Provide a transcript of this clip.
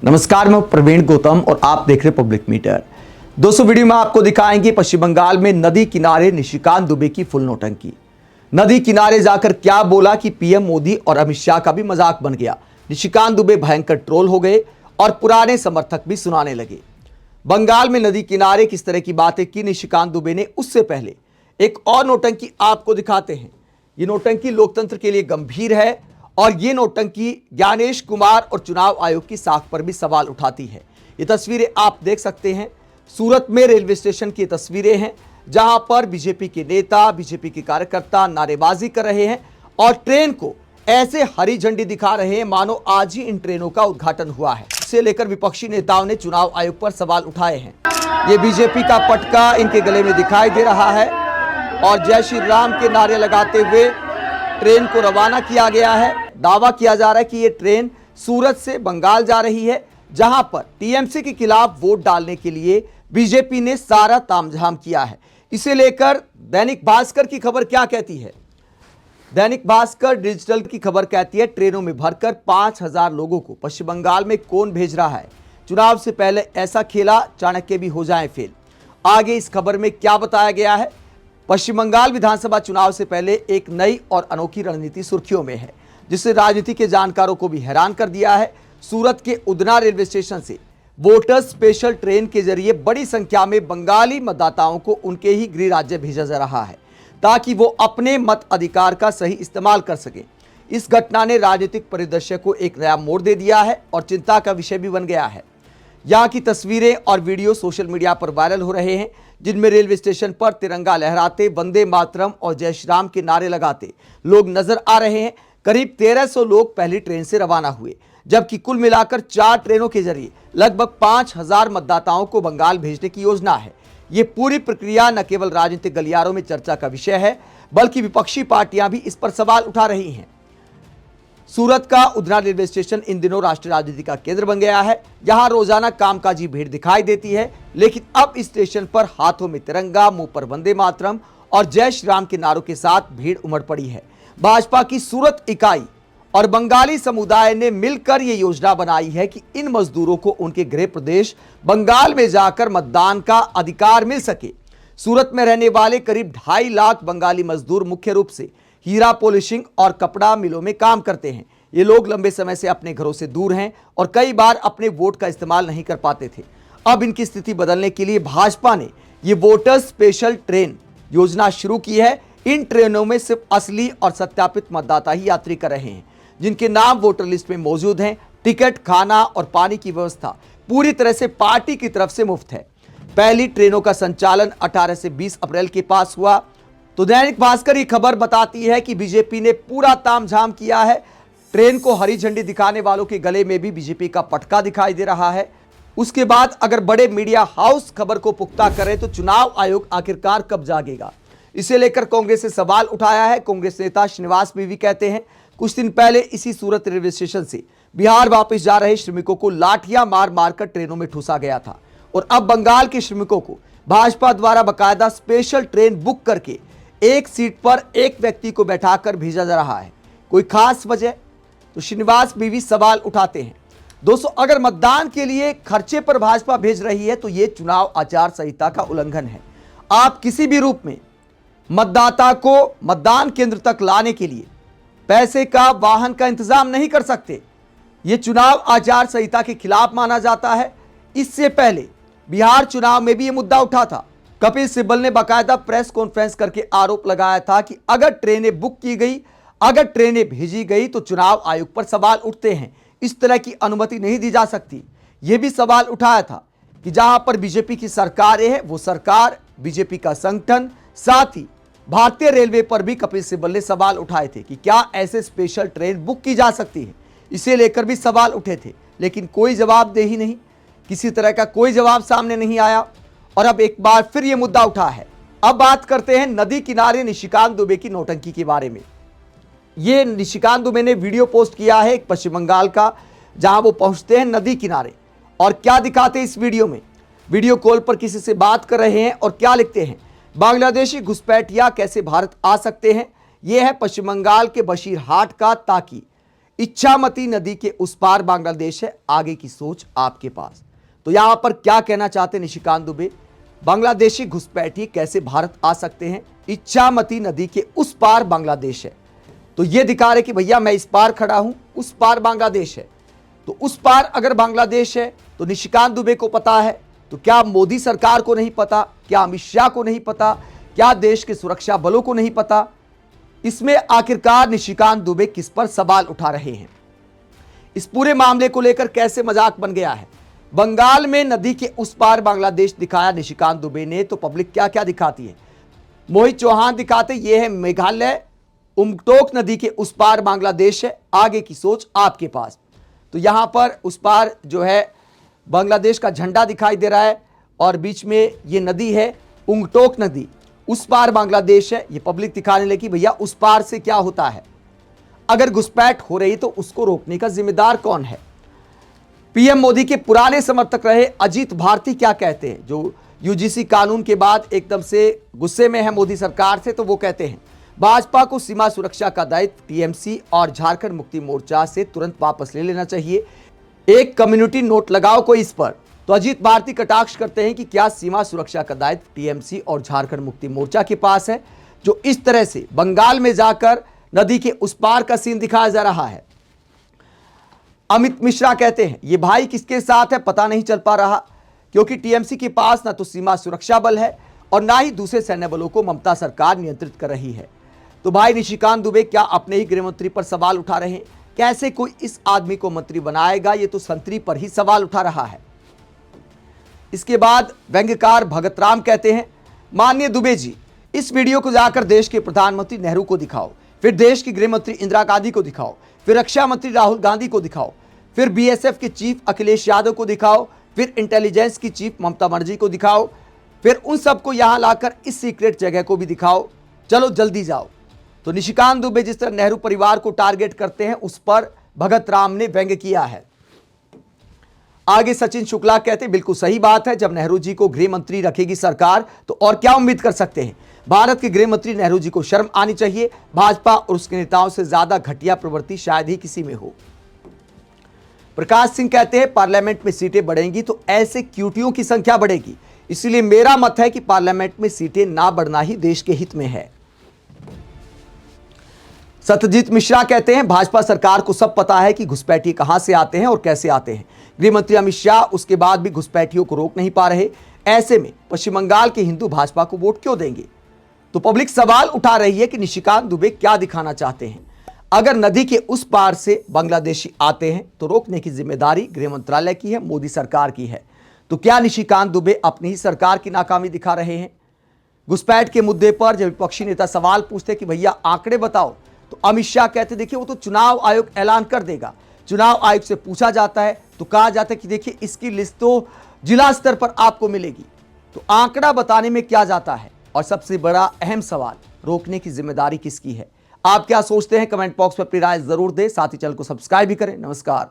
नमस्कार, मैं प्रवीण गौतम और आप देख रहे पब्लिक मीटर। दोस्तों, वीडियो में आपको दिखाएंगे पश्चिम बंगाल में नदी किनारे निशिकांत दुबे की फुल नौटंकी। नदी किनारे जाकर क्या बोला कि पीएम मोदी और अमित शाह का भी मजाक बन गया। निशिकांत दुबे भयंकर ट्रोल हो गए और पुराने समर्थक भी सुनाने लगे। बंगाल में नदी किनारे किस तरह की बातें की निशिकांत दुबे ने, उससे पहले एक और नौटंकी आपको दिखाते हैं। ये नौटंकी लोकतंत्र के लिए गंभीर है और ये नौटंकी ज्ञानेश कुमार और चुनाव आयोग की साख पर भी सवाल उठाती है। ये तस्वीरें आप देख सकते हैं, सूरत में रेलवे स्टेशन की तस्वीरें हैं जहां पर बीजेपी के नेता, बीजेपी के कार्यकर्ता नारेबाजी कर रहे हैं और ट्रेन को ऐसे हरी झंडी दिखा रहे हैं मानो आज ही इन ट्रेनों का उद्घाटन हुआ है। इसे लेकर विपक्षी नेताओं ने चुनाव आयोग पर सवाल उठाए हैं। ये बीजेपी का पटका इनके गले में दिखाई दे रहा है और जय श्री राम के नारे लगाते हुए ट्रेन को रवाना किया गया है। दावा किया जा रहा है कि ये ट्रेन सूरत से बंगाल जा रही है, जहां पर टीएमसी के खिलाफ वोट डालने के लिए बीजेपी ने सारा तामझाम किया है। इसे लेकर दैनिक भास्कर की खबर क्या कहती है? दैनिक भास्कर डिजिटल की खबर कहती है, ट्रेनों में भरकर 5000 लोगों को पश्चिम बंगाल में कौन भेज रहा है? चुनाव से पहले ऐसा खेला, चाणक्य भी हो जाए फेल। आगे इस खबर में क्या बताया गया है? पश्चिम बंगाल विधानसभा चुनाव से पहले एक नई और अनोखी रणनीति सुर्खियों में है, जिससे राजनीति के जानकारों को भी हैरान कर दिया है। सूरत के उधना रेलवे स्टेशन से वोटर्स स्पेशल ट्रेन के जरिए बड़ी संख्या में बंगाली मतदाताओं को उनके ही गृह राज्य भेजा जा रहा है, ताकि वो अपने मत अधिकार का सही इस्तेमाल कर सकें। इस घटना ने राजनीतिक परिदृश्य को एक नया मोड़ दे दिया है और चिंता का विषय भी बन गया है। यहाँ की तस्वीरें और वीडियो सोशल मीडिया पर वायरल हो रहे हैं, जिनमें रेलवे स्टेशन पर तिरंगा लहराते, वंदे मातरम और जय श्री राम के नारे लगाते लोग नजर आ रहे हैं। करीब 1300 लोग पहली ट्रेन से रवाना हुए, जबकि कुल मिलाकर 4 ट्रेनों के जरिए लगभग 5000 मतदाताओं को बंगाल भेजने की योजना है। ये पूरी प्रक्रिया न केवल राजनीतिक गलियारों में चर्चा का विषय है, बल्कि विपक्षी पार्टियां भी इस पर सवाल उठा रही हैं। सूरत का उधना रेलवे स्टेशन इन दिनों राष्ट्रीय राजनीति का केंद्र बन गया है। यहां रोजाना कामकाजी भीड़ दिखाई देती है, लेकिन अब इस स्टेशन पर हाथों में तिरंगा, मुंह पर वंदे मातरम और जय श्री राम के नारों के साथ भीड़ उमड़ पड़ी है। भाजपा की सूरत इकाई और बंगाली समुदाय ने मिलकर यह योजना बनाई है कि इन मजदूरों को उनके गृह प्रदेश बंगाल में जाकर मतदान का अधिकार मिल सके। सूरत में रहने वाले करीब 2.5 लाख बंगाली मजदूर मुख्य रूप से हीरा पॉलिशिंग और कपड़ा मिलों में काम करते हैं। ये लोग लंबे समय से अपने घरों से दूर हैं और कई बार अपने वोट का इस्तेमाल नहीं कर पाते थे। अब इनकी स्थिति बदलने के लिए भाजपा ने ये वोटर्स स्पेशल ट्रेन योजना शुरू की है। इन ट्रेनों में सिर्फ असली और सत्यापित मतदाता ही यात्री कर रहे हैं, जिनके नाम वोटर लिस्ट में मौजूद हैं। टिकट, खाना और पानी की व्यवस्था पूरी तरह से पार्टी की तरफ से मुफ्त है। पहली ट्रेनों का संचालन 18 से 20 अप्रैल के पास हुआ। तो दैनिक भास्कर की खबर बताती है कि बीजेपी ने पूरा तामझाम किया है। ट्रेन को हरी झंडी दिखाने वालों के गले में भी बीजेपी का पटका दिखाई दे रहा है। उसके बाद अगर बड़े मीडिया हाउस खबर को पुख्ता करे तो चुनाव आयोग आखिरकार कब जागेगा? इसे लेकर कांग्रेस से सवाल उठाया है। कांग्रेस नेता श्रीनिवास बीवी कहते हैं, कुछ दिन पहले इसी सूरत रेलवे स्टेशन से बिहार वापस जा रहे श्रमिकों को लाठियां मार मारकर ट्रेनों में ठूसा गया था और अब बंगाल के श्रमिकों को भाजपा द्वारा बाकायदा स्पेशल ट्रेन बुक करके एक सीट पर एक व्यक्ति को बैठाकर भेजा जा रहा है। कोई खास वजह? तो श्रीनिवास बीवी सवाल उठाते हैं। दोस्तों, अगर मतदान के लिए खर्चे पर भाजपा भेज रही है तो यह चुनाव आचार संहिता का उल्लंघन है। आप किसी भी रूप में मतदाता को मतदान केंद्र तक लाने के लिए पैसे का, वाहन का इंतजाम नहीं कर सकते। यह चुनाव आचार संहिता के खिलाफ माना जाता है। इससे पहले बिहार चुनाव में भी यह मुद्दा उठा था। कपिल सिब्बल ने बाकायदा प्रेस कॉन्फ्रेंस करके आरोप लगाया था कि अगर ट्रेनें बुक की गई, अगर ट्रेनें भेजी गई तो चुनाव आयोग पर सवाल उठते हैं। इस तरह की अनुमति नहीं दी जा सकती। यह भी सवाल उठाया था कि जहां पर बीजेपी की सरकार है, वो सरकार, बीजेपी का संगठन, साथ ही भारतीय रेलवे पर भी कपिल सिब्बल ने सवाल उठाए थे कि क्या ऐसे स्पेशल ट्रेन बुक की जा सकती है। इसे लेकर भी सवाल उठे थे, लेकिन कोई जवाबदेही नहीं, किसी तरह का कोई जवाब सामने नहीं आया और अब एक बार फिर यह मुद्दा उठा है। अब बात करते हैं नदी किनारे निशिकांत दुबे की नौटंकी के बारे में। ये निशिकांत दुबे ने वीडियो पोस्ट किया है एक पश्चिम बंगाल का, जहां वो पहुंचते हैं नदी किनारे और क्या दिखाते हैं इस वीडियो में। वीडियो कॉल पर किसी से बात कर रहे हैं और क्या लिखते हैं, बांग्लादेशी घुसपैठिया कैसे भारत आ सकते हैं। यह है पश्चिम बंगाल के बशीरहाट का ताकि। इच्छामती नदी के उस पार बांग्लादेश है, आगे की सोच आपके पास। तो यहां पर क्या कहना चाहते निशिकांत दुबे, बांग्लादेशी घुसपैठी कैसे भारत आ सकते हैं, इच्छामती नदी के उस पार बांग्लादेश है। तो यह दिखा रहे कि भैया मैं इस पार खड़ा हूं, उस पार बांग्लादेश है। तो उस पार अगर बांग्लादेश है तो निशिकांत दुबे को पता है, तो क्या मोदी सरकार को नहीं पता, क्या अमित शाह को नहीं पता, क्या देश के सुरक्षा बलों को नहीं पता? इसमें आखिरकार निशिकांत दुबे किस पर सवाल उठा रहे हैं? इस पूरे मामले को लेकर कैसे मजाक बन गया है? बंगाल में नदी के उस पार बांग्लादेश दिखाया निशिकांत दुबे ने, तो पब्लिक क्या क्या दिखाती है? मोहित चौहान दिखाते ये है मेघालय, उमटोक नदी के उस पार बांग्लादेश है, आगे की सोच आपके पास। तो यहां पर उस पार जो है बांग्लादेश का झंडा दिखाई दे रहा है और बीच में ये नदी है उमटोक नदी, उस पार बांग्लादेश है। ये पब्लिक दिखाने लगी भैया उस पार से क्या होता है, अगर घुसपैठ हो रही तो उसको रोकने का जिम्मेदार कौन है? पीएम मोदी के पुराने समर्थक रहे अजीत भारती क्या कहते हैं, जो यूजीसी कानून के बाद एकदम से गुस्से में है मोदी सरकार से, तो वो कहते हैं भाजपा को सीमा सुरक्षा का दायित्व टीएमसी और झारखंड मुक्ति मोर्चा से तुरंत वापस ले लेना चाहिए, एक कम्युनिटी नोट लगाओ कोई इस पर। तो अजीत भारती कटाक्ष करते हैं कि क्या सीमा सुरक्षा का दायित्व टीएमसी और झारखंड मुक्ति मोर्चा के पास है, जो इस तरह से बंगाल में जाकर नदी के उस पार का सीन दिखाया जा रहा है। अमित मिश्रा कहते हैं ये भाई किसके साथ है पता नहीं चल पा रहा, क्योंकि टीएमसी के पास ना तो सीमा सुरक्षा बल है और ना ही दूसरे सैन्य बलों को ममता सरकार नियंत्रित कर रही है। तो भाई निशिकांत दुबे क्या अपने ही गृह मंत्री पर सवाल उठा रहे हैं? कैसे कोई इस आदमी को मंत्री बनाएगा, ये तो संतरी पर ही सवाल उठा रहा है। इसके बाद व्यंग्यकार भगत राम कहते हैं माननीय दुबे जी, इस वीडियो को जाकर देश के प्रधानमंत्री नेहरू को दिखाओ, फिर देश की गृह मंत्री इंदिरा गांधी को दिखाओ, फिर रक्षा मंत्री राहुल गांधी को दिखाओ, फिर बीएसएफ के चीफ अखिलेश यादव को दिखाओ, फिर इंटेलिजेंस की चीफ ममता बनर्जी को दिखाओ, फिर उन सबको यहां लाकर इस सीक्रेट जगह को भी दिखाओ, चलो जल्दी जाओ। तो निशिकांत दुबे जिस तरह नेहरू परिवार को टारगेट करते हैं, उस पर भगत राम ने व्यंग्य किया है। आगे सचिन शुक्ला कहते हैं बिल्कुल सही बात है, जब नेहरू जी को गृह मंत्री रखेगी सरकार तो और क्या उम्मीद कर सकते हैं। भारत के गृह मंत्री नेहरू जी को शर्म आनी चाहिए, भाजपा और उसके नेताओं से ज्यादा घटिया प्रवृत्ति शायद ही किसी में हो। प्रकाश सिंह कहते हैं पार्लियामेंट में सीटें बढ़ेंगी तो ऐसे क्यूटियों की संख्या बढ़ेगी, इसलिए मेरा मत है कि पार्लियामेंट में सीटें ना बढ़ना ही देश के हित में है। सत्यजीत मिश्रा कहते हैं भाजपा सरकार को सब पता है कि घुसपैठी कहां से आते हैं और कैसे आते हैं। गृह मंत्री अमित शाह उसके बाद भी घुसपैठियों को रोक नहीं पा रहे, ऐसे में पश्चिम बंगाल के हिंदू भाजपा को वोट क्यों देंगे? तो पब्लिक सवाल उठा रही है कि निशिकांत दुबे क्या दिखाना चाहते हैं। अगर नदी के उस पार से बांग्लादेशी आते हैं तो रोकने की जिम्मेदारी गृह मंत्रालय की है, मोदी सरकार की है। तो क्या निशिकांत दुबे अपनी ही सरकार की नाकामी दिखा रहे हैं? घुसपैठ के मुद्दे पर जब विपक्षी नेता सवाल पूछते कि भैया आंकड़े बताओ, तो अमित शाह कहते देखिए वो तो चुनाव आयोग ऐलान कर देगा। चुनाव आयोग से पूछा जाता है तो कहा जाता है कि देखिए इसकी लिस्ट तो जिला स्तर पर आपको मिलेगी। तो आंकड़ा बताने में क्या जाता है? और सबसे बड़ा अहम सवाल, रोकने की जिम्मेदारी किसकी है? आप क्या सोचते हैं? कमेंट बॉक्स में अपनी राय जरूर दें, साथ ही चैनल को सब्सक्राइब भी करें। नमस्कार।